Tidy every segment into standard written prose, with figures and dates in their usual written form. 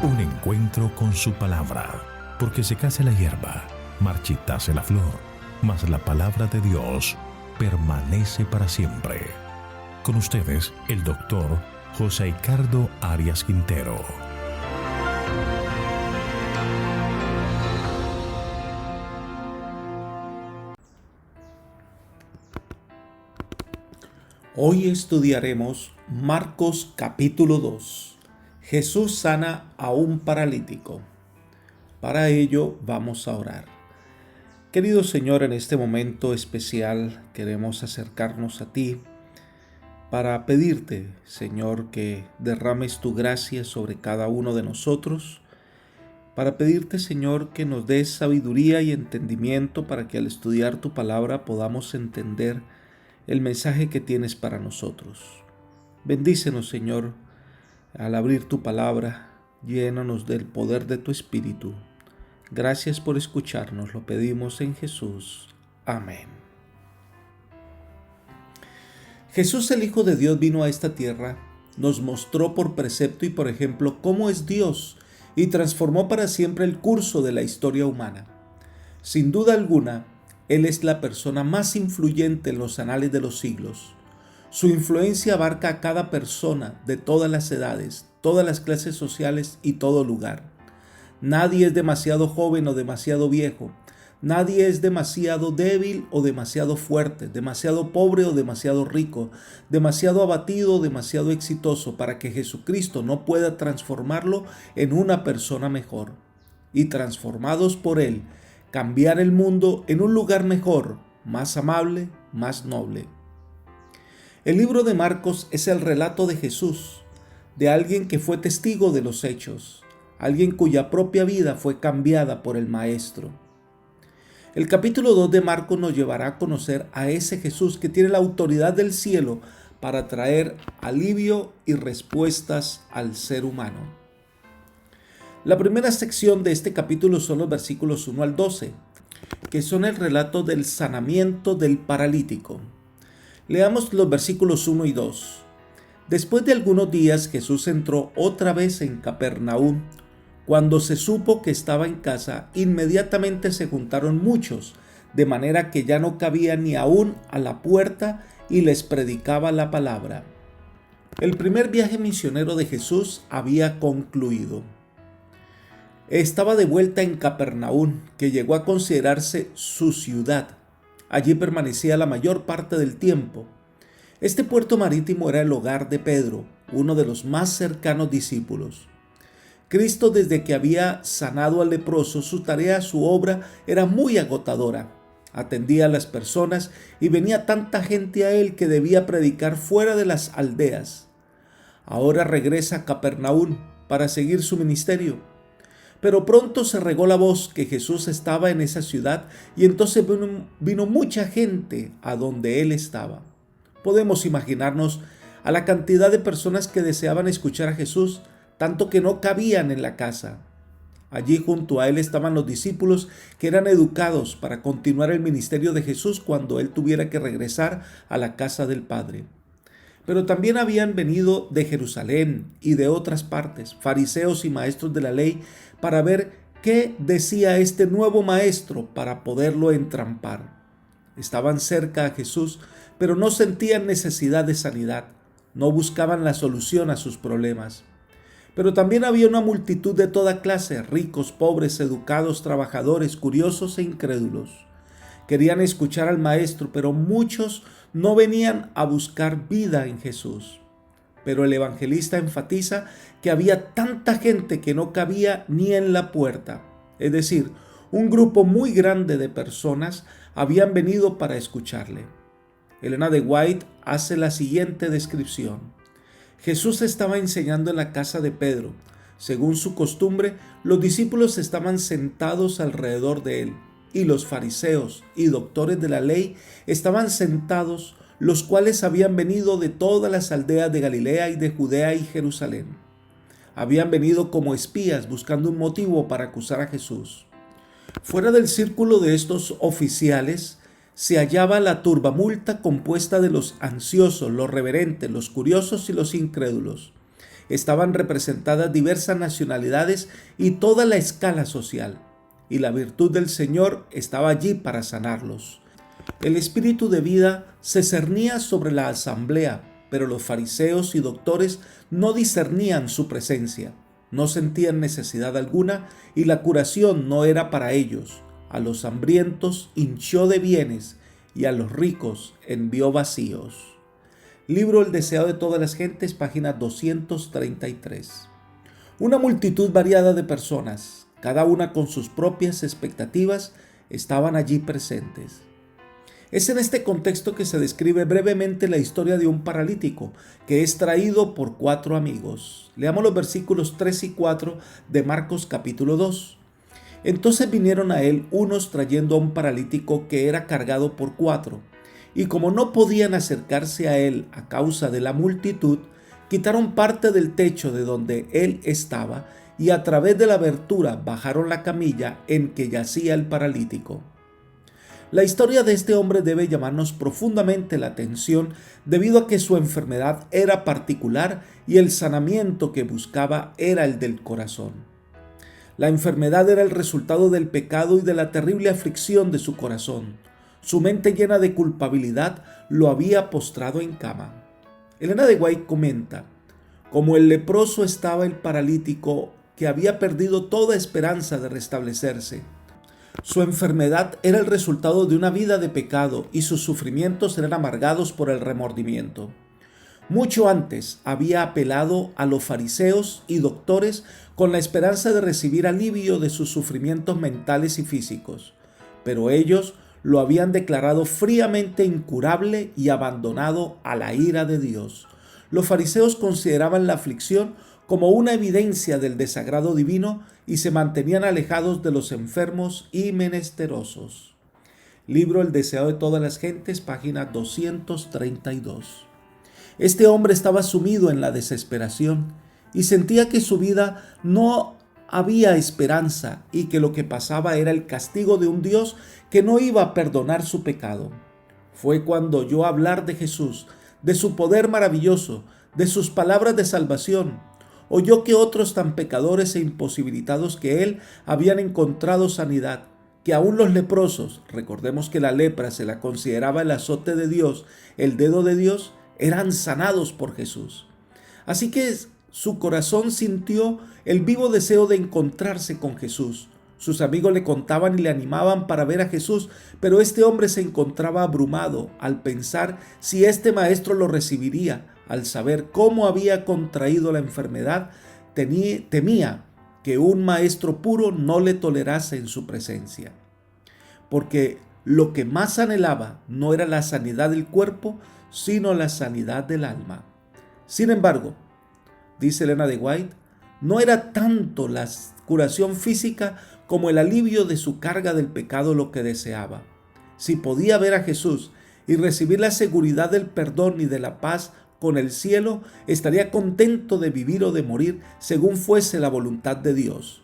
Un encuentro con su palabra, porque secase la hierba, marchitase la flor, mas la palabra de Dios permanece para siempre. Con ustedes, el doctor José Ricardo Arias Quintero. Hoy estudiaremos Marcos capítulo 2. Jesús sana a un paralítico. Para ello vamos a orar. Querido Señor, en este momento especial queremos acercarnos a ti para pedirte, Señor, que derrames tu gracia sobre cada uno de nosotros, para pedirte, Señor, que nos des sabiduría y entendimiento para que al estudiar tu palabra podamos entender el mensaje que tienes para nosotros. Bendícenos, Señor, al abrir tu palabra, llénanos del poder de tu Espíritu. Gracias por escucharnos, lo pedimos en Jesús. Amén. Jesús, el Hijo de Dios, vino a esta tierra, nos mostró por precepto y por ejemplo cómo es Dios y transformó para siempre el curso de la historia humana. Sin duda alguna, Él es la persona más influyente en los anales de los siglos. Su influencia abarca a cada persona de todas las edades, todas las clases sociales y todo lugar. Nadie es demasiado joven o demasiado viejo. Nadie es demasiado débil o demasiado fuerte, demasiado pobre o demasiado rico, demasiado abatido o demasiado exitoso para que Jesucristo no pueda transformarlo en una persona mejor. Y transformados por Él, cambiar el mundo en un lugar mejor, más amable, más noble. El libro de Marcos es el relato de Jesús, de alguien que fue testigo de los hechos, alguien cuya propia vida fue cambiada por el Maestro. El capítulo 2 de Marcos nos llevará a conocer a ese Jesús que tiene la autoridad del cielo para traer alivio y respuestas al ser humano. La primera sección de este capítulo son los versículos 1 al 12, que son el relato del sanamiento del paralítico. Leamos los versículos 1 y 2. Después de algunos días Jesús entró otra vez en Capernaum. Cuando se supo que estaba en casa, inmediatamente se juntaron muchos, de manera que ya no cabía ni aún a la puerta y les predicaba la palabra. El primer viaje misionero de Jesús había concluido. Estaba de vuelta en Capernaum, que llegó a considerarse su ciudad. Allí permanecía la mayor parte del tiempo. Este puerto marítimo era el hogar de Pedro, uno de los más cercanos discípulos. Cristo, desde que había sanado al leproso, su tarea, su obra era muy agotadora. Atendía a las personas y venía tanta gente a él que debía predicar fuera de las aldeas. Ahora regresa a Capernaum para seguir su ministerio. Pero pronto se regó la voz que Jesús estaba en esa ciudad y entonces vino mucha gente a donde él estaba. Podemos imaginarnos a la cantidad de personas que deseaban escuchar a Jesús, tanto que no cabían en la casa. Allí junto a él estaban los discípulos que eran educados para continuar el ministerio de Jesús cuando él tuviera que regresar a la casa del Padre. Pero también habían venido de Jerusalén y de otras partes, fariseos y maestros de la ley, para ver qué decía este nuevo maestro para poderlo entrampar. Estaban cerca a Jesús, pero no sentían necesidad de sanidad, no buscaban la solución a sus problemas. Pero también había una multitud de toda clase, ricos, pobres, educados, trabajadores, curiosos e incrédulos. Querían escuchar al maestro, pero muchos no venían a buscar vida en Jesús. Pero el evangelista enfatiza que había tanta gente que no cabía ni en la puerta. Es decir, un grupo muy grande de personas habían venido para escucharle. Elena de White hace la siguiente descripción. Jesús estaba enseñando en la casa de Pedro. Según su costumbre, los discípulos estaban sentados alrededor de él, y los fariseos y doctores de la ley estaban sentados, los cuales habían venido de todas las aldeas de Galilea y de Judea y Jerusalén. Habían venido como espías buscando un motivo para acusar a Jesús. Fuera del círculo de estos oficiales se hallaba la turbamulta compuesta de los ansiosos, los reverentes, los curiosos y los incrédulos. Estaban representadas diversas nacionalidades y toda la escala social, y la virtud del Señor estaba allí para sanarlos. El espíritu de vida se cernía sobre la asamblea, pero los fariseos y doctores no discernían su presencia, no sentían necesidad alguna y la curación no era para ellos. A los hambrientos hinchió de bienes y a los ricos envió vacíos. Libro El deseo de todas las gentes, página 233. Una multitud variada de personas, cada una con sus propias expectativas, estaban allí presentes. Es en este contexto que se describe brevemente la historia de un paralítico que es traído por 4 amigos. Leamos los versículos 3 y 4 de Marcos capítulo 2. Entonces vinieron a él unos trayendo a un paralítico que era cargado por 4, y como no podían acercarse a él a causa de la multitud, quitaron parte del techo de donde él estaba y a través de la abertura bajaron la camilla en que yacía el paralítico. La historia de este hombre debe llamarnos profundamente la atención debido a que su enfermedad era particular y el sanamiento que buscaba era el del corazón. La enfermedad era el resultado del pecado y de la terrible aflicción de su corazón. Su mente llena de culpabilidad lo había postrado en cama. Elena de White comenta: como el leproso estaba el paralítico que había perdido toda esperanza de restablecerse. Su enfermedad era el resultado de una vida de pecado y sus sufrimientos eran amargados por el remordimiento. Mucho antes había apelado a los fariseos y doctores con la esperanza de recibir alivio de sus sufrimientos mentales y físicos, pero ellos lo habían declarado fríamente incurable y abandonado a la ira de Dios. Los fariseos consideraban la aflicción como una evidencia del desagrado divino y se mantenían alejados de los enfermos y menesterosos. Libro El deseo de todas las gentes, página 232. Este hombre estaba sumido en la desesperación y sentía que su vida no había esperanza y que lo que pasaba era el castigo de un Dios que no iba a perdonar su pecado. Fue cuando oyó hablar de Jesús, de su poder maravilloso, de sus palabras de salvación. Oyó que otros tan pecadores e imposibilitados que él habían encontrado sanidad, que aún los leprosos, recordemos que la lepra se la consideraba el azote de Dios, el dedo de Dios, eran sanados por Jesús. Así que su corazón sintió el vivo deseo de encontrarse con Jesús. Sus amigos le contaban y le animaban para ver a Jesús, pero este hombre se encontraba abrumado al pensar si este maestro lo recibiría. Al saber cómo había contraído la enfermedad, temía que un maestro puro no le tolerase en su presencia. Porque lo que más anhelaba no era la sanidad del cuerpo, sino la sanidad del alma. Sin embargo, dice Elena de White, no era tanto la curación física como el alivio de su carga del pecado lo que deseaba. Si podía ver a Jesús y recibir la seguridad del perdón y de la paz con el cielo, estaría contento de vivir o de morir según fuese la voluntad de Dios.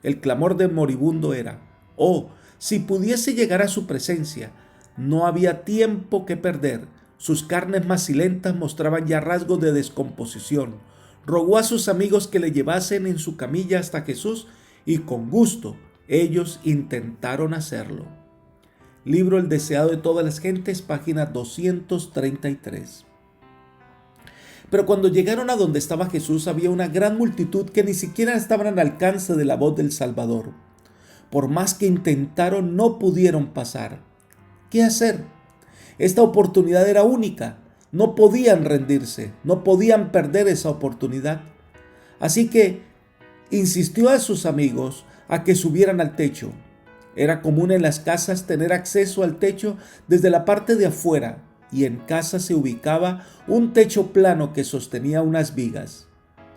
El clamor del moribundo era: oh, si pudiese llegar a su presencia. No había tiempo que perder. Sus carnes macilentas mostraban ya rasgos de descomposición. Rogó a sus amigos que le llevasen en su camilla hasta Jesús y con gusto ellos intentaron hacerlo. Libro El deseado de todas las gentes, página 233. Pero cuando llegaron a donde estaba Jesús había una gran multitud que ni siquiera estaban al alcance de la voz del Salvador. Por más que intentaron, no pudieron pasar. ¿Qué hacer? Esta oportunidad era única. No podían rendirse, no podían perder esa oportunidad. Así que insistió a sus amigos a que subieran al techo. Era común en las casas tener acceso al techo desde la parte de afuera, y en casa se ubicaba un techo plano que sostenía unas vigas.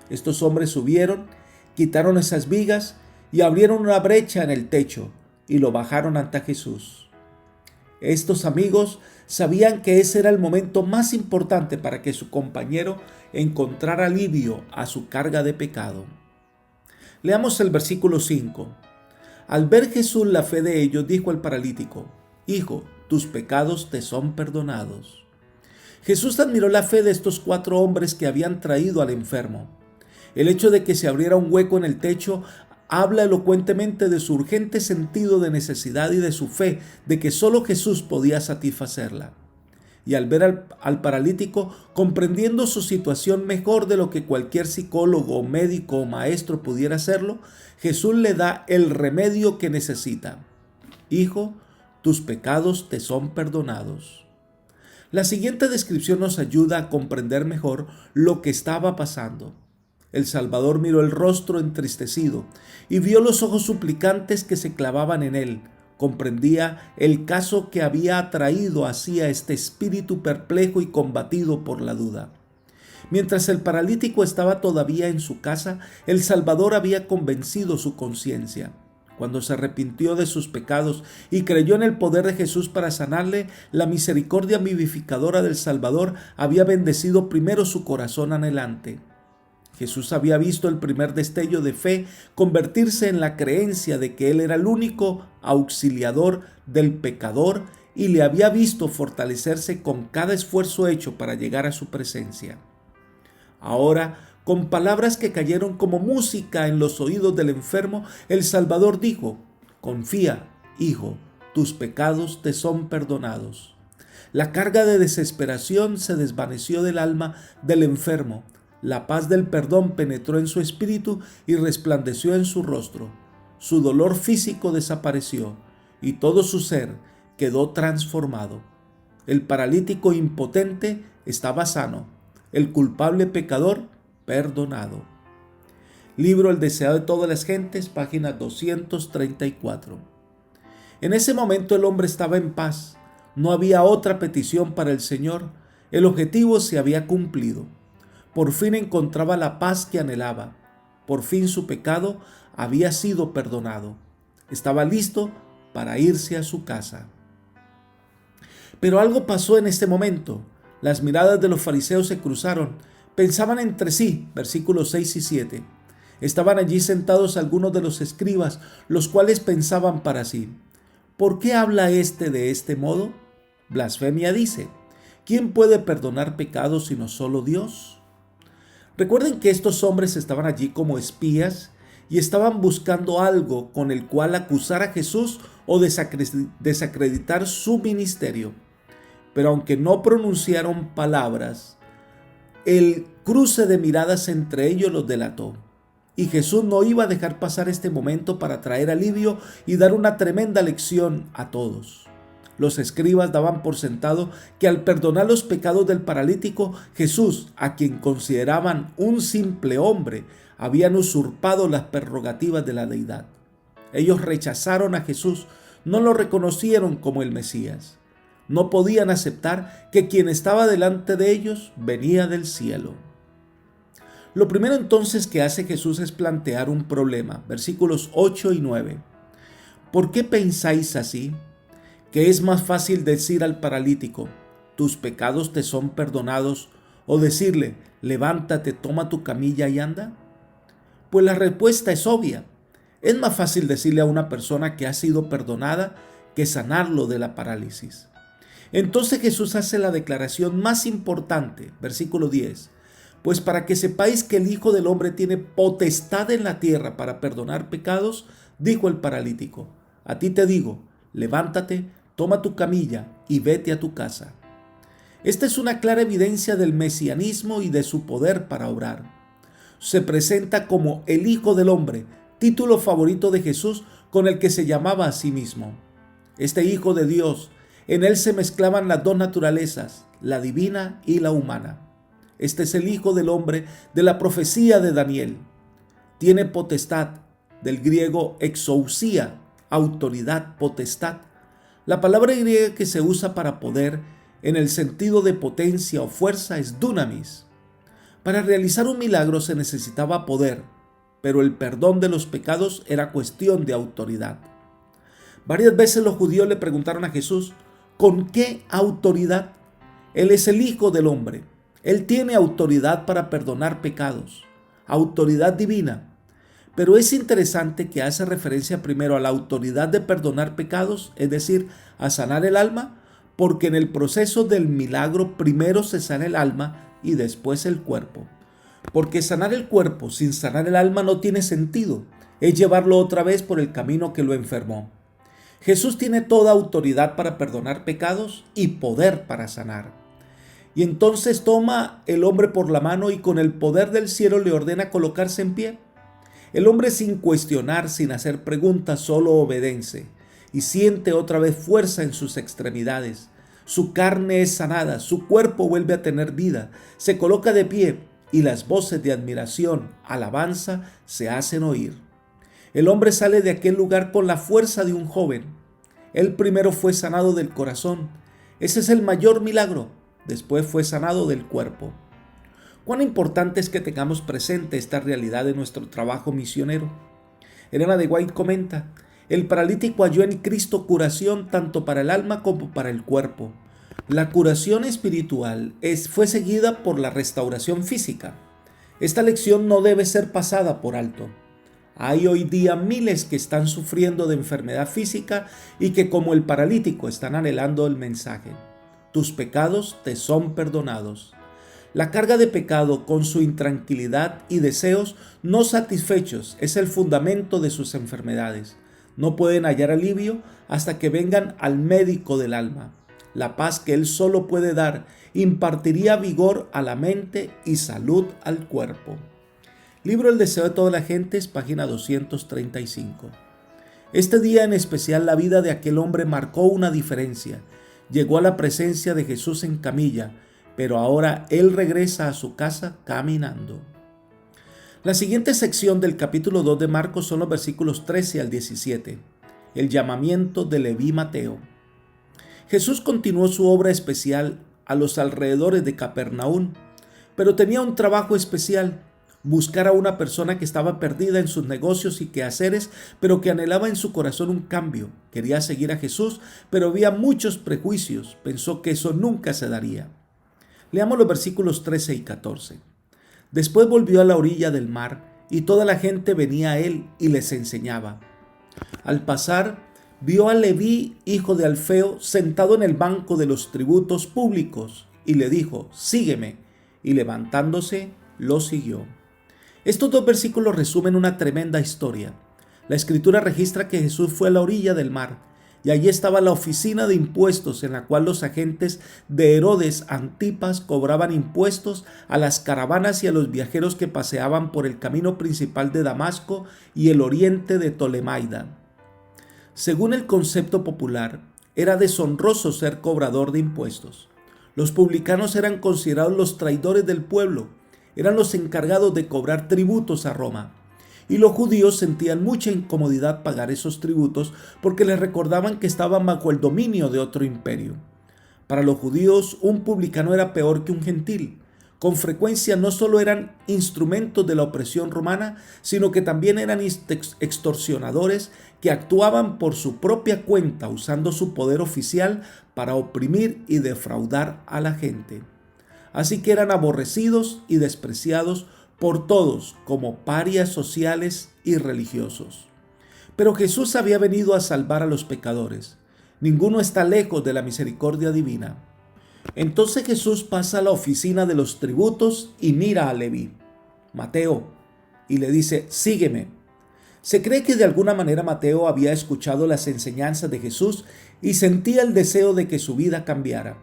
Estos hombres subieron, quitaron esas vigas y abrieron una brecha en el techo y lo bajaron ante Jesús. Estos amigos sabían que ese era el momento más importante para que su compañero encontrara alivio a su carga de pecado. Leamos el versículo 5. Al ver Jesús la fe de ellos, dijo al paralítico: Hijo, tus pecados te son perdonados. Jesús admiró la fe de estos 4 hombres que habían traído al enfermo. El hecho de que se abriera un hueco en el techo habla elocuentemente de su urgente sentido de necesidad y de su fe de que solo Jesús podía satisfacerla. Y al ver al paralítico, comprendiendo su situación mejor de lo que cualquier psicólogo, médico o maestro pudiera hacerlo, Jesús le da el remedio que necesita. Hijo, tus pecados te son perdonados. La siguiente descripción nos ayuda a comprender mejor lo que estaba pasando. El Salvador miró el rostro entristecido y vio los ojos suplicantes que se clavaban en él. Comprendía el caso que había atraído hacia este espíritu perplejo y combatido por la duda. Mientras el paralítico estaba todavía en su casa, el Salvador había convencido su conciencia. Cuando se arrepintió de sus pecados y creyó en el poder de Jesús para sanarle, la misericordia vivificadora del Salvador había bendecido primero su corazón anhelante. Jesús había visto el primer destello de fe convertirse en la creencia de que Él era el único auxiliador del pecador y le había visto fortalecerse con cada esfuerzo hecho para llegar a su presencia. Ahora, con palabras que cayeron como música en los oídos del enfermo, el Salvador dijo: confía, hijo, tus pecados te son perdonados. La carga de desesperación se desvaneció del alma del enfermo. La paz del perdón penetró en su espíritu y resplandeció en su rostro. Su dolor físico desapareció y todo su ser quedó transformado. El paralítico impotente estaba sano, el culpable pecador perdonado. Libro El deseado de todas las gentes, página 234. En ese momento el hombre estaba en paz. No había otra petición para el Señor. El objetivo se había cumplido. Por fin encontraba la paz que anhelaba. Por fin su pecado había sido perdonado. Estaba listo para irse a su casa. Pero algo pasó en este momento. Las miradas de los fariseos se cruzaron. Pensaban entre sí, versículos 6 y 7. Estaban allí sentados algunos de los escribas, los cuales pensaban para sí: ¿por qué habla éste de este modo? Blasfemia dice. ¿Quién puede perdonar pecados sino solo Dios? Recuerden que estos hombres estaban allí como espías y estaban buscando algo con el cual acusar a Jesús o desacreditar su ministerio. Pero aunque no pronunciaron palabras, el cruce de miradas entre ellos los delató. Y Jesús no iba a dejar pasar este momento para traer alivio y dar una tremenda lección a todos. Los escribas daban por sentado que al perdonar los pecados del paralítico, Jesús, a quien consideraban un simple hombre, habían usurpado las prerrogativas de la deidad. Ellos rechazaron a Jesús, no lo reconocieron como el Mesías. No podían aceptar que quien estaba delante de ellos venía del cielo. Lo primero entonces que hace Jesús es plantear un problema, versículos 8 y 9. ¿Por qué pensáis así? ¿Que es más fácil decir al paralítico: tus pecados te son perdonados, o decirle: levántate, toma tu camilla y anda? Pues la respuesta es obvia. Es más fácil decirle a una persona que ha sido perdonada que sanarlo de la parálisis. Entonces Jesús hace la declaración más importante, versículo 10. Pues para que sepáis que el Hijo del Hombre tiene potestad en la tierra para perdonar pecados, dijo el paralítico: a ti te digo, levántate, toma tu camilla y vete a tu casa. Esta es una clara evidencia del mesianismo y de su poder para obrar. Se presenta como el Hijo del Hombre, título favorito de Jesús con el que se llamaba a sí mismo. Este Hijo de Dios, en él se mezclaban las dos naturalezas, la divina y la humana. Este es el Hijo del Hombre de la profecía de Daniel. Tiene potestad, del griego exousia, autoridad, potestad. La palabra griega que se usa para poder, en el sentido de potencia o fuerza, es dunamis. Para realizar un milagro se necesitaba poder, pero el perdón de los pecados era cuestión de autoridad. Varias veces los judíos le preguntaron a Jesús: ¿con qué autoridad? Él es el Hijo del Hombre. Él tiene autoridad para perdonar pecados, autoridad divina. Pero es interesante que hace referencia primero a la autoridad de perdonar pecados, es decir, a sanar el alma, porque en el proceso del milagro primero se sana el alma y después el cuerpo. porque sanar el cuerpo sin sanar el alma no tiene sentido, es llevarlo otra vez por el camino que lo enfermó. Jesús tiene toda autoridad para perdonar pecados y poder para sanar. Y entonces toma el hombre por la mano y con el poder del cielo le ordena colocarse en pie. El hombre, sin cuestionar, sin hacer preguntas, solo obedece y siente otra vez fuerza en sus extremidades. Su carne es sanada, su cuerpo vuelve a tener vida, se coloca de pie y las voces de admiración, alabanza, se hacen oír. El hombre sale de aquel lugar con la fuerza de un joven. Él primero fue sanado del corazón. Ese es el mayor milagro. Después fue sanado del cuerpo. Cuán importante es que tengamos presente esta realidad de nuestro trabajo misionero. Elena de White comenta: el paralítico halló en Cristo curación tanto para el alma como para el cuerpo. La curación espiritual fue seguida por la restauración física. Esta lección no debe ser pasada por alto. Hay hoy día miles que están sufriendo de enfermedad física y que, como el paralítico, están anhelando el mensaje: tus pecados te son perdonados. La carga de pecado, con su intranquilidad y deseos no satisfechos, es el fundamento de sus enfermedades. No pueden hallar alivio hasta que vengan al médico del alma. La paz que Él solo puede dar impartiría vigor a la mente y salud al cuerpo. Libro El deseo de todas las gentes, página 235. Este día en especial, la vida de aquel hombre marcó una diferencia. Llegó a la presencia de Jesús en camilla, pero ahora él regresa a su casa caminando. La siguiente sección del capítulo 2 de Marcos son los versículos 13 al 17, el llamamiento de Leví Mateo. Jesús continuó su obra especial a los alrededores de Capernaum, pero tenía un trabajo especial: buscar a una persona que estaba perdida en sus negocios y quehaceres, pero que anhelaba en su corazón un cambio. Quería seguir a Jesús, pero había muchos prejuicios. Pensó que eso nunca se daría. Leamos los versículos 13 y 14. Después volvió a la orilla del mar, y toda la gente venía a él y les enseñaba. Al pasar, vio a Leví, hijo de Alfeo, sentado en el banco de los tributos públicos, y le dijo: sígueme. Y levantándose, lo siguió. Estos dos versículos resumen una tremenda historia. La Escritura registra que Jesús fue a la orilla del mar, y allí estaba la oficina de impuestos, en la cual los agentes de Herodes Antipas cobraban impuestos a las caravanas y a los viajeros que paseaban por el camino principal de Damasco y el oriente de Tolemaida. Según el concepto popular, era deshonroso ser cobrador de impuestos. Los publicanos eran considerados los traidores del pueblo. Eran los encargados de cobrar tributos a Roma. Y los judíos sentían mucha incomodidad pagar esos tributos porque les recordaban que estaban bajo el dominio de otro imperio. Para los judíos, un publicano era peor que un gentil. Con frecuencia no solo eran instrumentos de la opresión romana, sino que también eran extorsionadores que actuaban por su propia cuenta, usando su poder oficial para oprimir y defraudar a la gente. Así que eran aborrecidos y despreciados por todos como parias sociales y religiosos. Pero Jesús había venido a salvar a los pecadores. Ninguno está lejos de la misericordia divina. Entonces Jesús pasa a la oficina de los tributos y mira a Leví, Mateo, y le dice: sígueme. Se cree que de alguna manera Mateo había escuchado las enseñanzas de Jesús y sentía el deseo de que su vida cambiara.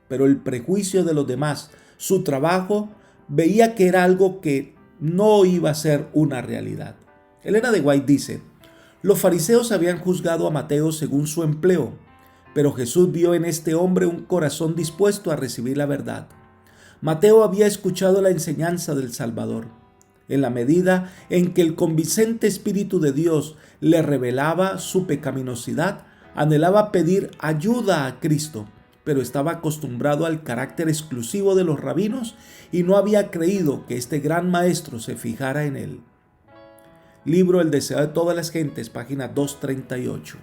Pero el prejuicio de los demás, su trabajo, veía que era algo que no iba a ser una realidad. Elena de White dice: los fariseos habían juzgado a Mateo según su empleo, pero Jesús vio en este hombre un corazón dispuesto a recibir la verdad. Mateo había escuchado la enseñanza del Salvador. En la medida en que el convincente Espíritu de Dios le revelaba su pecaminosidad, anhelaba pedir ayuda a Cristo, pero estaba acostumbrado al carácter exclusivo de los rabinos y no había creído que este gran maestro se fijara en él. Libro El deseo de todas las gentes, página 238.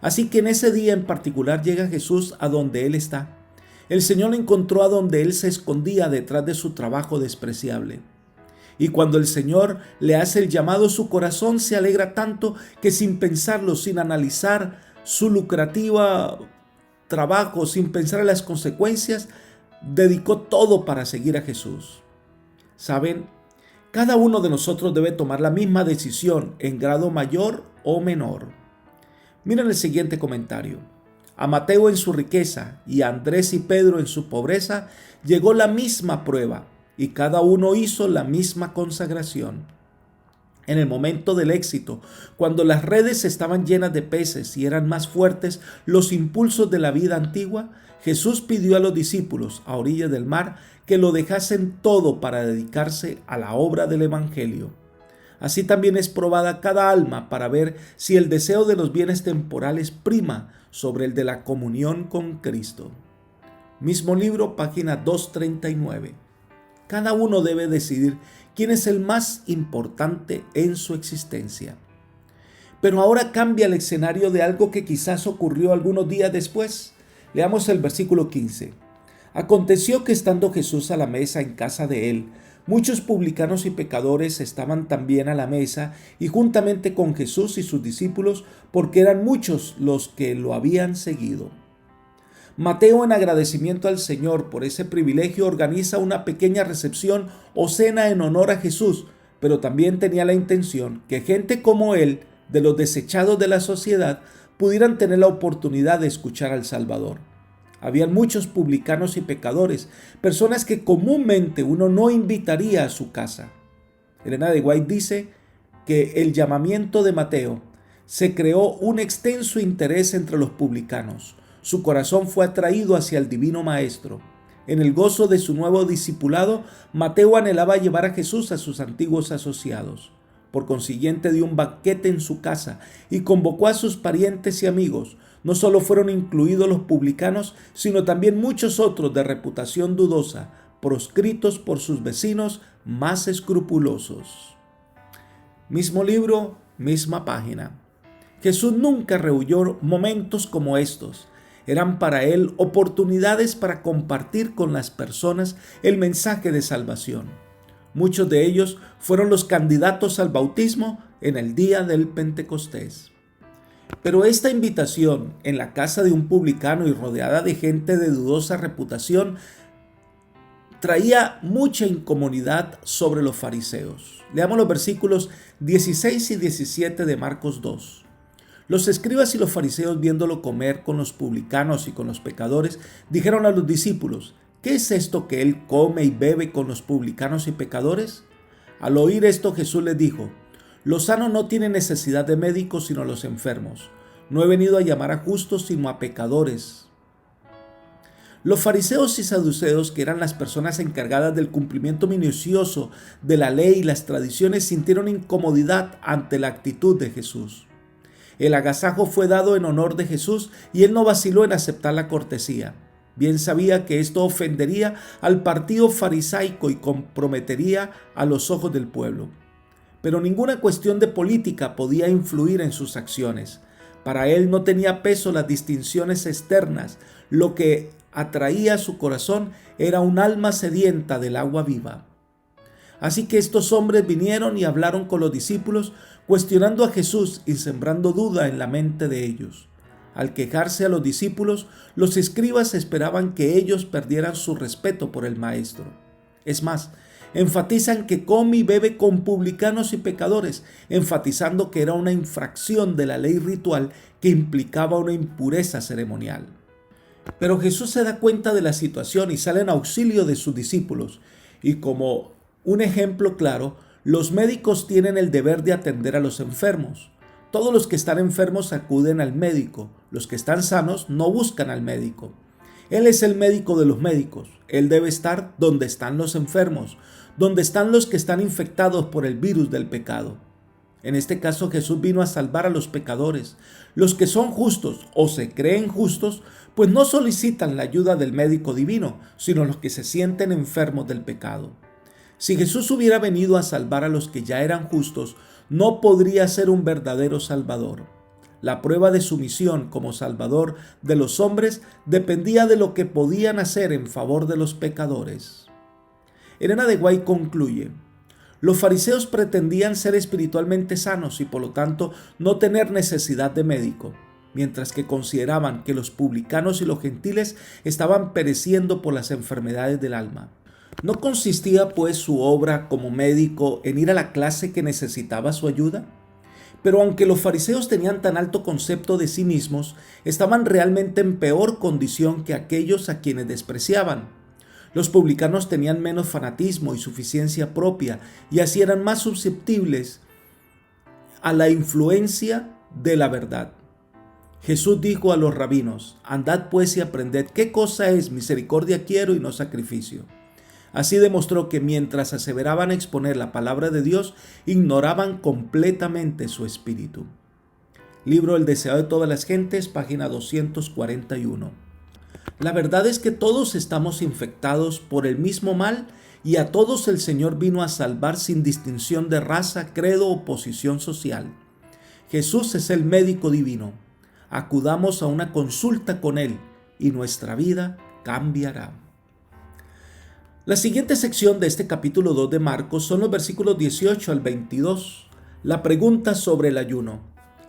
Así que en ese día en particular llega Jesús a donde él está. El Señor lo encontró a donde él se escondía detrás de su trabajo despreciable. Y cuando el Señor le hace el llamado, su corazón se alegra tanto que, sin pensarlo, sin analizar su lucrativa trabajo, sin pensar en las consecuencias, dedicó todo para seguir a Jesús. Saben, cada uno de nosotros debe tomar la misma decisión en grado mayor o menor. Miren el siguiente comentario. A Mateo en su riqueza y a Andrés y Pedro en su pobreza llegó la misma prueba y cada uno hizo la misma consagración. En el momento del éxito, cuando las redes estaban llenas de peces y eran más fuertes los impulsos de la vida antigua, Jesús pidió a los discípulos a orillas del mar que lo dejasen todo para dedicarse a la obra del Evangelio. Así también es probada cada alma para ver si el deseo de los bienes temporales prima sobre el de la comunión con Cristo. Mismo libro, página 239. Cada uno debe decidir quién es el más importante en su existencia. Pero ahora cambia el escenario de algo que quizás ocurrió algunos días después. Leamos el versículo 15. Aconteció que estando Jesús a la mesa en casa de él, muchos publicanos y pecadores estaban también a la mesa y juntamente con Jesús y sus discípulos, porque eran muchos los que lo habían seguido. Mateo, en agradecimiento al Señor por ese privilegio, organiza una pequeña recepción o cena en honor a Jesús, pero también tenía la intención que gente como él, de los desechados de la sociedad, pudieran tener la oportunidad de escuchar al Salvador. Habían muchos publicanos y pecadores, personas que comúnmente uno no invitaría a su casa. Elena de White dice que el llamamiento de Mateo se creó un extenso interés entre los publicanos. Su corazón fue atraído hacia el Divino Maestro. En el gozo de su nuevo discipulado, Mateo anhelaba llevar a Jesús a sus antiguos asociados. Por consiguiente, dio un banquete en su casa y convocó a sus parientes y amigos. No solo fueron incluidos los publicanos, sino también muchos otros de reputación dudosa, proscritos por sus vecinos más escrupulosos. Mismo libro, misma página. Jesús nunca rehuyó momentos como estos. Eran para él oportunidades para compartir con las personas el mensaje de salvación. Muchos de ellos fueron los candidatos al bautismo en el día del Pentecostés. Pero esta invitación en la casa de un publicano y rodeada de gente de dudosa reputación traía mucha incomodidad sobre los fariseos. Leamos los versículos 16 y 17 de Marcos 2. Los escribas y los fariseos, viéndolo comer con los publicanos y con los pecadores, dijeron a los discípulos: ¿qué es esto que él come y bebe con los publicanos y pecadores? Al oír esto, Jesús les dijo: los sanos no tienen necesidad de médicos, sino los enfermos. No he venido a llamar a justos, sino a pecadores. Los fariseos y saduceos, que eran las personas encargadas del cumplimiento minucioso de la ley y las tradiciones, sintieron incomodidad ante la actitud de Jesús. El agasajo fue dado en honor de Jesús y él no vaciló en aceptar la cortesía. Bien sabía que esto ofendería al partido farisaico y comprometería a los ojos del pueblo. Pero ninguna cuestión de política podía influir en sus acciones. Para él no tenía peso las distinciones externas. Lo que atraía a su corazón era un alma sedienta del agua viva. Así que estos hombres vinieron y hablaron con los discípulos, cuestionando a Jesús y sembrando duda en la mente de ellos. Al quejarse a los discípulos, los escribas esperaban que ellos perdieran su respeto por el Maestro. Es más, enfatizan que come y bebe con publicanos y pecadores, enfatizando que era una infracción de la ley ritual que implicaba una impureza ceremonial. Pero Jesús se da cuenta de la situación y sale en auxilio de sus discípulos. Y como un ejemplo claro, los médicos tienen el deber de atender a los enfermos. Todos los que están enfermos acuden al médico. Los que están sanos no buscan al médico. Él es el médico de los médicos. Él debe estar donde están los enfermos, donde están los que están infectados por el virus del pecado. En este caso, Jesús vino a salvar a los pecadores. Los que son justos o se creen justos, pues no solicitan la ayuda del médico divino, sino los que se sienten enfermos del pecado. Si Jesús hubiera venido a salvar a los que ya eran justos, no podría ser un verdadero Salvador. La prueba de su misión como Salvador de los hombres dependía de lo que podían hacer en favor de los pecadores. Elena de White concluye: los fariseos pretendían ser espiritualmente sanos y por lo tanto no tener necesidad de médico, mientras que consideraban que los publicanos y los gentiles estaban pereciendo por las enfermedades del alma. ¿No consistía pues su obra como médico en ir a la clase que necesitaba su ayuda? Pero aunque los fariseos tenían tan alto concepto de sí mismos, estaban realmente en peor condición que aquellos a quienes despreciaban. Los publicanos tenían menos fanatismo y suficiencia propia y así eran más susceptibles a la influencia de la verdad. Jesús dijo a los rabinos: andad pues y aprended qué cosa es misericordia quiero y no sacrificio. Así demostró que mientras aseveraban exponer la palabra de Dios, ignoraban completamente su espíritu. Libro El deseo de todas las gentes, página 241. La verdad es que todos estamos infectados por el mismo mal y a todos el Señor vino a salvar sin distinción de raza, credo o posición social. Jesús es el médico divino. Acudamos a una consulta con Él y nuestra vida cambiará. La siguiente sección de este capítulo 2 de Marcos son los versículos 18 al 22. La pregunta sobre el ayuno.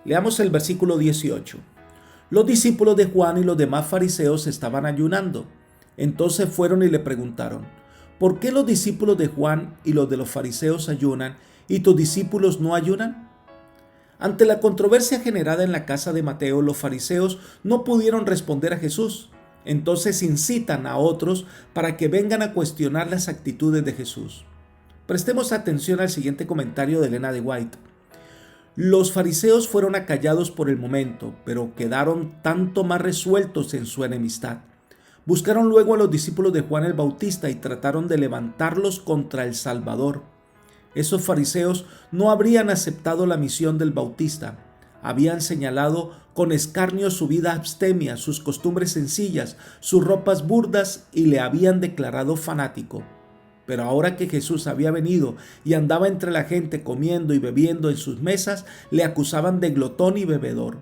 Leamos el versículo 18. Los discípulos de Juan y los demás fariseos estaban ayunando. Entonces fueron y le preguntaron: ¿por qué los discípulos de Juan y los de los fariseos ayunan y tus discípulos no ayunan? Ante la controversia generada en la casa de Mateo, los fariseos no pudieron responder a Jesús. Entonces incitan a otros para que vengan a cuestionar las actitudes de Jesús. Prestemos atención al siguiente comentario de Elena de White. Los fariseos fueron acallados por el momento, pero quedaron tanto más resueltos en su enemistad. Buscaron luego a los discípulos de Juan el Bautista y trataron de levantarlos contra el Salvador. Esos fariseos no habrían aceptado la misión del Bautista. Habían señalado con escarnio su vida abstemia, sus costumbres sencillas, sus ropas burdas y le habían declarado fanático. Pero ahora que Jesús había venido y andaba entre la gente comiendo y bebiendo en sus mesas, le acusaban de glotón y bebedor.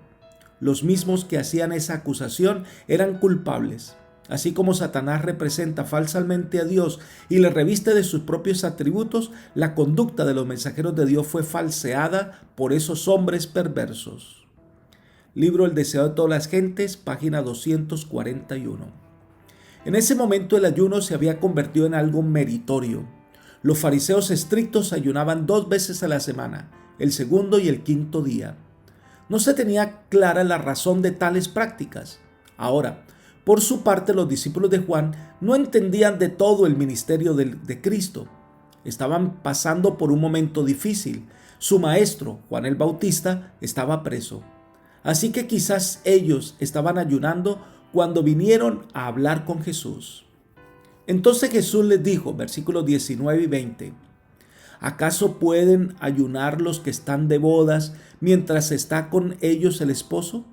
Los mismos que hacían esa acusación eran culpables. Así como Satanás representa falsamente a Dios y le reviste de sus propios atributos, la conducta de los mensajeros de Dios fue falseada por esos hombres perversos. Libro El deseo de todas las gentes, página 241. En ese momento el ayuno se había convertido en algo meritorio. Los fariseos estrictos ayunaban 2 veces a la semana, el segundo y el quinto día. No se tenía clara la razón de tales prácticas. Ahora, por su parte, los discípulos de Juan no entendían de todo el ministerio de Cristo. Estaban pasando por un momento difícil. Su maestro, Juan el Bautista, estaba preso. Así que quizás ellos estaban ayunando cuando vinieron a hablar con Jesús. Entonces Jesús les dijo, versículos 19 y 20, ¿acaso pueden ayunar los que están de bodas mientras está con ellos el esposo?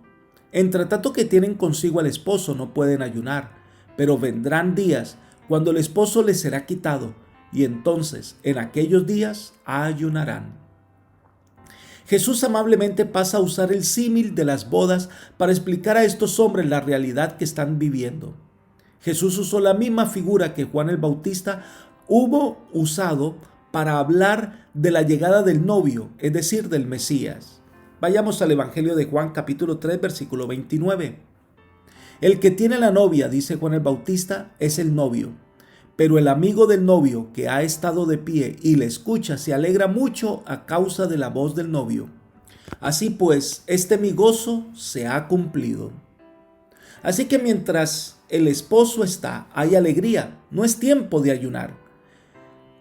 Entre tanto que tienen consigo al esposo no pueden ayunar, pero vendrán días cuando el esposo les será quitado, y entonces en aquellos días ayunarán. Jesús amablemente pasa a usar el símil de las bodas para explicar a estos hombres la realidad que están viviendo. Jesús usó la misma figura que Juan el Bautista hubo usado para hablar de la llegada del novio, es decir, del Mesías. Vayamos al Evangelio de Juan capítulo 3 versículo 29. El que tiene la novia, dice Juan el Bautista, es el novio. Pero el amigo del novio que ha estado de pie y le escucha se alegra mucho a causa de la voz del novio. Así pues, mi gozo se ha cumplido. Así que mientras el esposo está, hay alegría, no es tiempo de ayunar.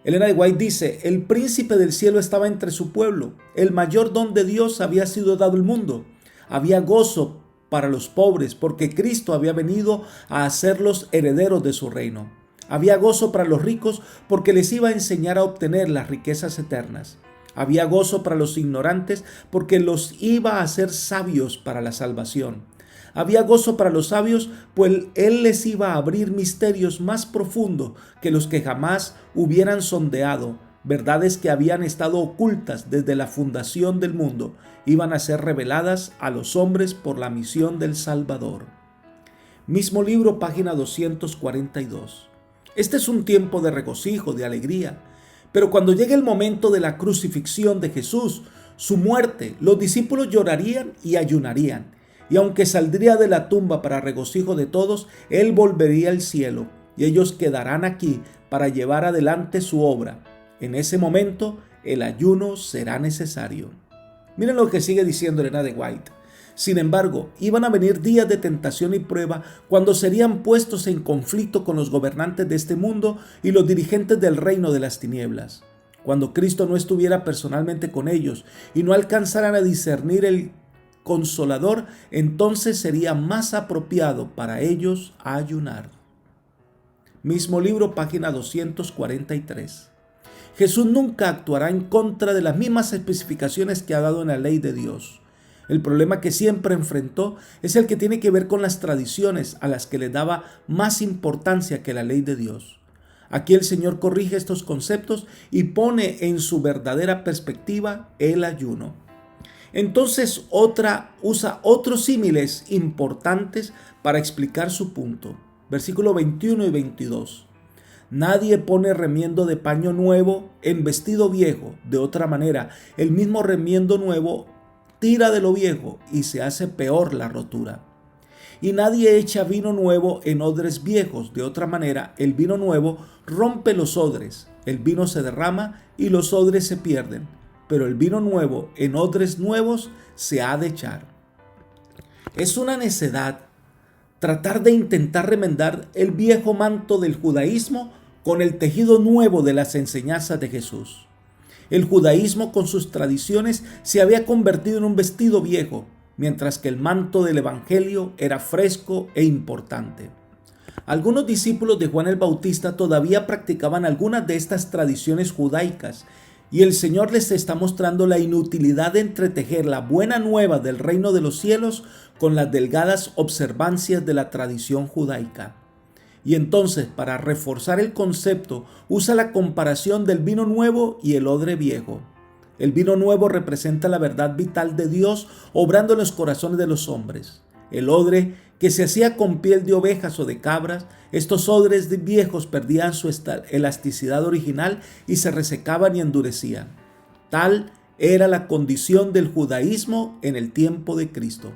Elena de White dice, el príncipe del cielo estaba entre su pueblo, el mayor don de Dios había sido dado al mundo. Había gozo para los pobres porque Cristo había venido a hacerlos herederos de su reino. Había gozo para los ricos porque les iba a enseñar a obtener las riquezas eternas. Había gozo para los ignorantes porque los iba a hacer sabios para la salvación. Había gozo para los sabios, pues Él les iba a abrir misterios más profundos que los que jamás hubieran sondeado. Verdades que habían estado ocultas desde la fundación del mundo, iban a ser reveladas a los hombres por la misión del Salvador. Mismo libro, página 242. Este es un tiempo de regocijo, de alegría. Pero cuando llegue el momento de la crucifixión de Jesús, su muerte, los discípulos llorarían y ayunarían. Y aunque saldría de la tumba para regocijo de todos, Él volvería al cielo y ellos quedarán aquí para llevar adelante su obra. En ese momento, el ayuno será necesario. Miren lo que sigue diciendo Elena de White. Sin embargo, iban a venir días de tentación y prueba cuando serían puestos en conflicto con los gobernantes de este mundo y los dirigentes del reino de las tinieblas. Cuando Cristo no estuviera personalmente con ellos y no alcanzaran a discernir el Consolador, entonces sería más apropiado para ellos ayunar. Mismo libro, página 243. Jesús nunca actuará en contra de las mismas especificaciones que ha dado en la ley de Dios. El problema que siempre enfrentó es el que tiene que ver con las tradiciones a las que le daba más importancia que la ley de Dios. Aquí el Señor corrige estos conceptos y pone en su verdadera perspectiva el ayuno. Entonces usa otros símiles importantes para explicar su punto. Versículo 21 y 22. Nadie pone remiendo de paño nuevo en vestido viejo. De otra manera, el mismo remiendo nuevo tira de lo viejo y se hace peor la rotura. Y nadie echa vino nuevo en odres viejos. De otra manera, el vino nuevo rompe los odres. El vino se derrama y los odres se pierden. Pero el vino nuevo en odres nuevos se ha de echar. Es una necedad tratar de intentar remendar el viejo manto del judaísmo con el tejido nuevo de las enseñanzas de Jesús. El judaísmo con sus tradiciones se había convertido en un vestido viejo, mientras que el manto del evangelio era fresco e importante. Algunos discípulos de Juan el Bautista todavía practicaban algunas de estas tradiciones judaicas, y el Señor les está mostrando la inutilidad de entretejer la buena nueva del reino de los cielos con las delgadas observancias de la tradición judaica. Y entonces, para reforzar el concepto, usa la comparación del vino nuevo y el odre viejo. El vino nuevo representa la verdad vital de Dios obrando en los corazones de los hombres. El odre, que se hacía con piel de ovejas o de cabras, estos odres viejos perdían su elasticidad original y se resecaban y endurecían. Tal era la condición del judaísmo en el tiempo de Cristo.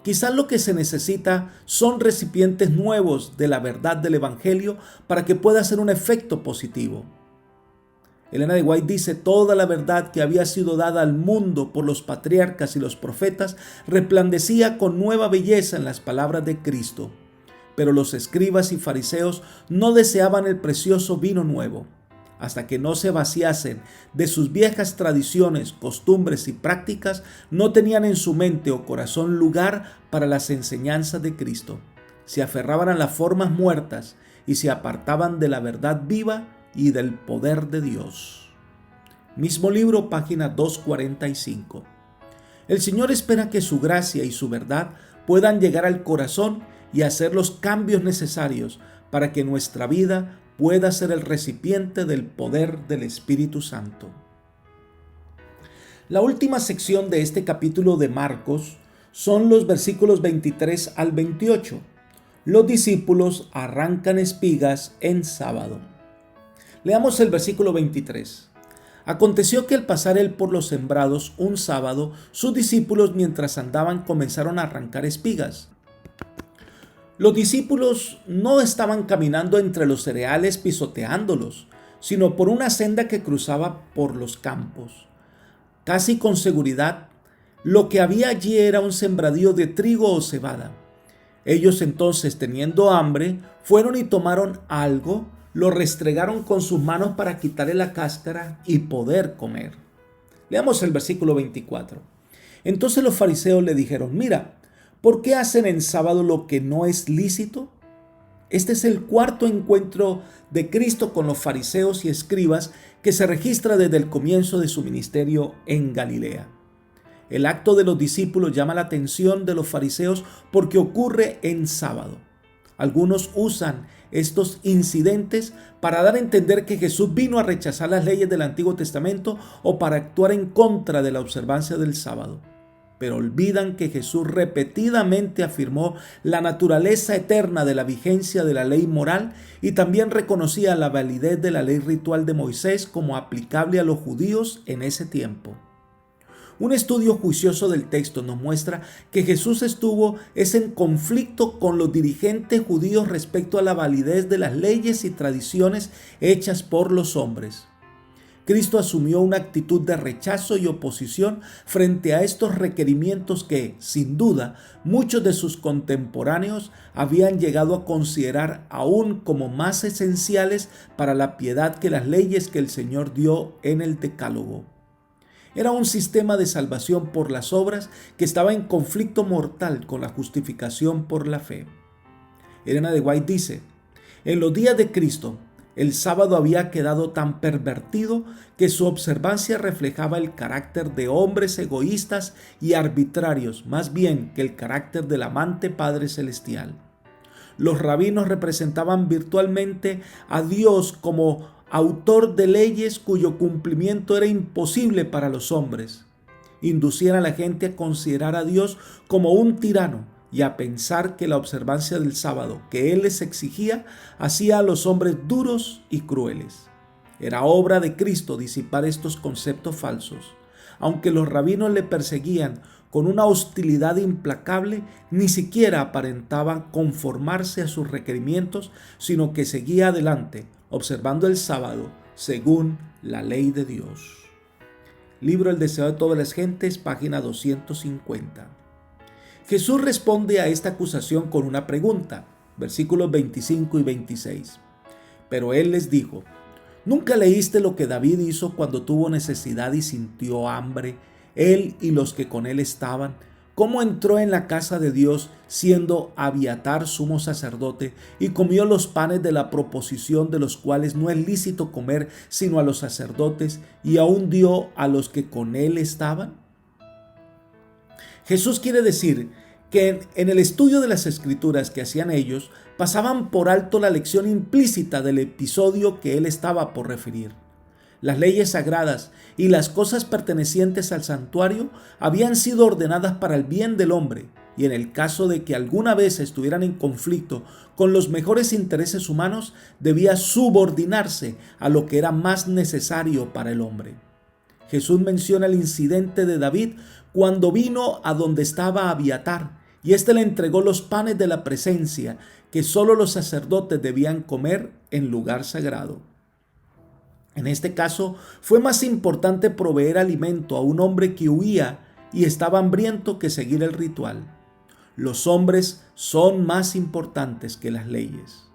Quizás lo que se necesita son recipientes nuevos de la verdad del Evangelio para que pueda hacer un efecto positivo. Elena de White dice: toda la verdad que había sido dada al mundo por los patriarcas y los profetas resplandecía con nueva belleza en las palabras de Cristo. Pero los escribas y fariseos no deseaban el precioso vino nuevo. Hasta que no se vaciasen de sus viejas tradiciones, costumbres y prácticas, no tenían en su mente o corazón lugar para las enseñanzas de Cristo. Se aferraban a las formas muertas y se apartaban de la verdad viva y del poder de Dios. Mismo libro, página 245. El Señor espera que su gracia y su verdad puedan llegar al corazón y hacer los cambios necesarios para que nuestra vida pueda ser el recipiente del poder del Espíritu Santo. La última sección de este capítulo de Marcos son los versículos 23 al 28. Los discípulos arrancan espigas en sábado. Leamos el versículo 23. Aconteció que al pasar él por los sembrados un sábado, sus discípulos mientras andaban comenzaron a arrancar espigas. Los discípulos no estaban caminando entre los cereales pisoteándolos, sino por una senda que cruzaba por los campos. Casi con seguridad, lo que había allí era un sembradío de trigo o cebada. Ellos entonces, teniendo hambre, fueron y tomaron algo, lo restregaron con sus manos para quitarle la cáscara y poder comer. Leamos el versículo 24. Entonces los fariseos le dijeron: mira, ¿por qué hacen en sábado lo que no es lícito? Este es el cuarto encuentro de Cristo con los fariseos y escribas que se registra desde el comienzo de su ministerio en Galilea. El acto de los discípulos llama la atención de los fariseos porque ocurre en sábado. Algunos usan estos incidentes para dar a entender que Jesús vino a rechazar las leyes del Antiguo Testamento o para actuar en contra de la observancia del sábado. Pero olvidan que Jesús repetidamente afirmó la naturaleza eterna de la vigencia de la ley moral y también reconocía la validez de la ley ritual de Moisés como aplicable a los judíos en ese tiempo. Un estudio juicioso del texto nos muestra que Jesús estuvo en conflicto con los dirigentes judíos respecto a la validez de las leyes y tradiciones hechas por los hombres. Cristo asumió una actitud de rechazo y oposición frente a estos requerimientos que, sin duda, muchos de sus contemporáneos habían llegado a considerar aún como más esenciales para la piedad que las leyes que el Señor dio en el Decálogo. Era un sistema de salvación por las obras que estaba en conflicto mortal con la justificación por la fe. Elena de White dice: en los días de Cristo, el sábado había quedado tan pervertido que su observancia reflejaba el carácter de hombres egoístas y arbitrarios, más bien que el carácter del amante Padre Celestial. Los rabinos representaban virtualmente a Dios como autor de leyes cuyo cumplimiento era imposible para los hombres. Inducían a la gente a considerar a Dios como un tirano y a pensar que la observancia del sábado que Él les exigía hacía a los hombres duros y crueles. Era obra de Cristo disipar estos conceptos falsos. Aunque los rabinos le perseguían con una hostilidad implacable, ni siquiera aparentaban conformarse a sus requerimientos, sino que seguía adelante, observando el sábado según la ley de Dios. Libro El deseo de todas las gentes, página 250. Jesús responde a esta acusación con una pregunta, versículos 25 y 26. Pero él les dijo: ¿nunca leíste lo que David hizo cuando tuvo necesidad y sintió hambre, él y los que con él estaban? ¿Cómo entró en la casa de Dios siendo Abiatar sumo sacerdote y comió los panes de la proposición, de los cuales no es lícito comer sino a los sacerdotes, y aún dio a los que con él estaban? Jesús quiere decir que en el estudio de las Escrituras que hacían ellos, pasaban por alto la lección implícita del episodio que él estaba por referir. Las leyes sagradas y las cosas pertenecientes al santuario habían sido ordenadas para el bien del hombre, y en el caso de que alguna vez estuvieran en conflicto con los mejores intereses humanos, debía subordinarse a lo que era más necesario para el hombre. Jesús menciona el incidente de David cuando vino a donde estaba Abiatar, y éste le entregó los panes de la presencia que solo los sacerdotes debían comer en lugar sagrado. En este caso, fue más importante proveer alimento a un hombre que huía y estaba hambriento que seguir el ritual. Los hombres son más importantes que las leyes.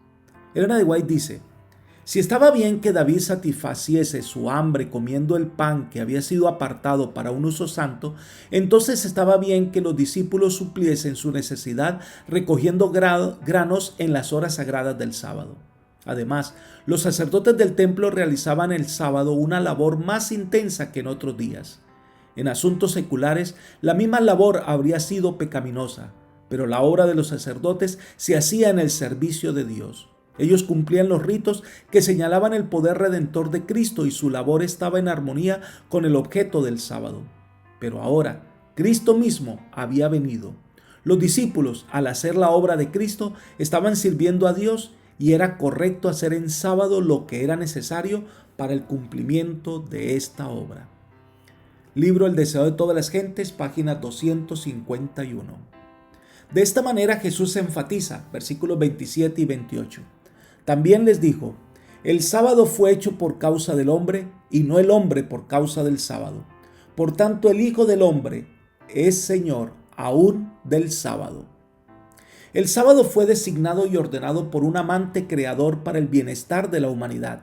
Elena de White dice: si estaba bien que David satisfaciese su hambre comiendo el pan que había sido apartado para un uso santo, entonces estaba bien que los discípulos supliesen su necesidad recogiendo granos en las horas sagradas del sábado. Además, los sacerdotes del templo realizaban el sábado una labor más intensa que en otros días. En asuntos seculares, la misma labor habría sido pecaminosa, pero la obra de los sacerdotes se hacía en el servicio de Dios. Ellos cumplían los ritos que señalaban el poder redentor de Cristo y su labor estaba en armonía con el objeto del sábado. Pero ahora, Cristo mismo había venido. Los discípulos, al hacer la obra de Cristo, estaban sirviendo a Dios y era correcto hacer en sábado lo que era necesario para el cumplimiento de esta obra. Libro El deseo de todas las gentes, página 251. De esta manera Jesús enfatiza, versículos 27 y 28. También les dijo: el sábado fue hecho por causa del hombre y no el hombre por causa del sábado. Por tanto, el Hijo del Hombre es Señor aún del sábado. El sábado fue designado y ordenado por un amante creador para el bienestar de la humanidad.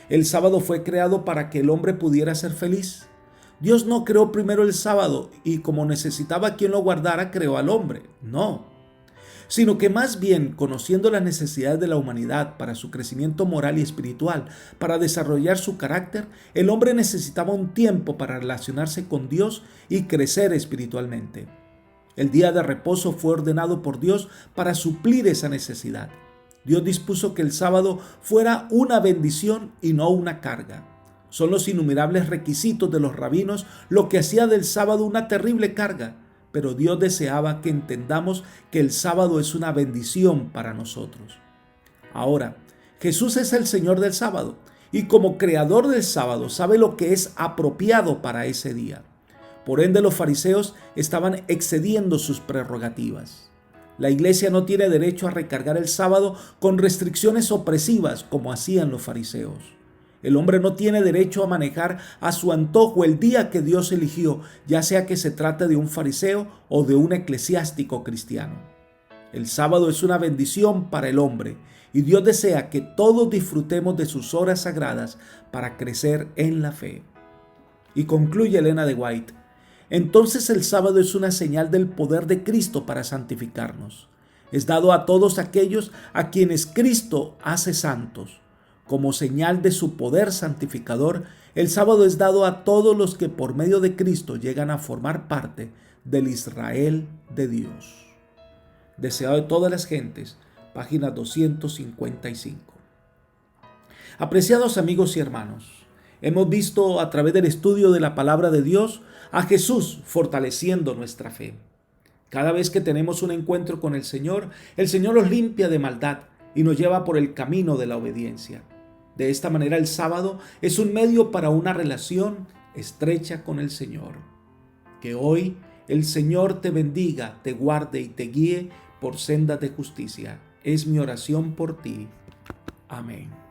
El sábado fue creado para que el hombre pudiera ser feliz. Dios no creó primero el sábado y como necesitaba quien lo guardara, creó al hombre. No, sino que más bien, conociendo las necesidades de la humanidad para su crecimiento moral y espiritual, para desarrollar su carácter, el hombre necesitaba un tiempo para relacionarse con Dios y crecer espiritualmente. El día de reposo fue ordenado por Dios para suplir esa necesidad. Dios dispuso que el sábado fuera una bendición y no una carga. Son los innumerables requisitos de los rabinos lo que hacía del sábado una terrible carga, pero Dios deseaba que entendamos que el sábado es una bendición para nosotros. Ahora, Jesús es el Señor del sábado y como creador del sábado sabe lo que es apropiado para ese día. Por ende, los fariseos estaban excediendo sus prerrogativas. La iglesia no tiene derecho a recargar el sábado con restricciones opresivas como hacían los fariseos. El hombre no tiene derecho a manejar a su antojo el día que Dios eligió, ya sea que se trate de un fariseo o de un eclesiástico cristiano. El sábado es una bendición para el hombre y Dios desea que todos disfrutemos de sus horas sagradas para crecer en la fe. Y concluye Elena de White: entonces el sábado es una señal del poder de Cristo para santificarnos. Es dado a todos aquellos a quienes Cristo hace santos. Como señal de su poder santificador, el sábado es dado a todos los que por medio de Cristo llegan a formar parte del Israel de Dios. Deseado de todas las gentes, página 255. Apreciados amigos y hermanos, hemos visto a través del estudio de la palabra de Dios a Jesús fortaleciendo nuestra fe. Cada vez que tenemos un encuentro con el Señor nos limpia de maldad y nos lleva por el camino de la obediencia. De esta manera, el sábado es un medio para una relación estrecha con el Señor. Que hoy el Señor te bendiga, te guarde y te guíe por sendas de justicia. Es mi oración por ti. Amén.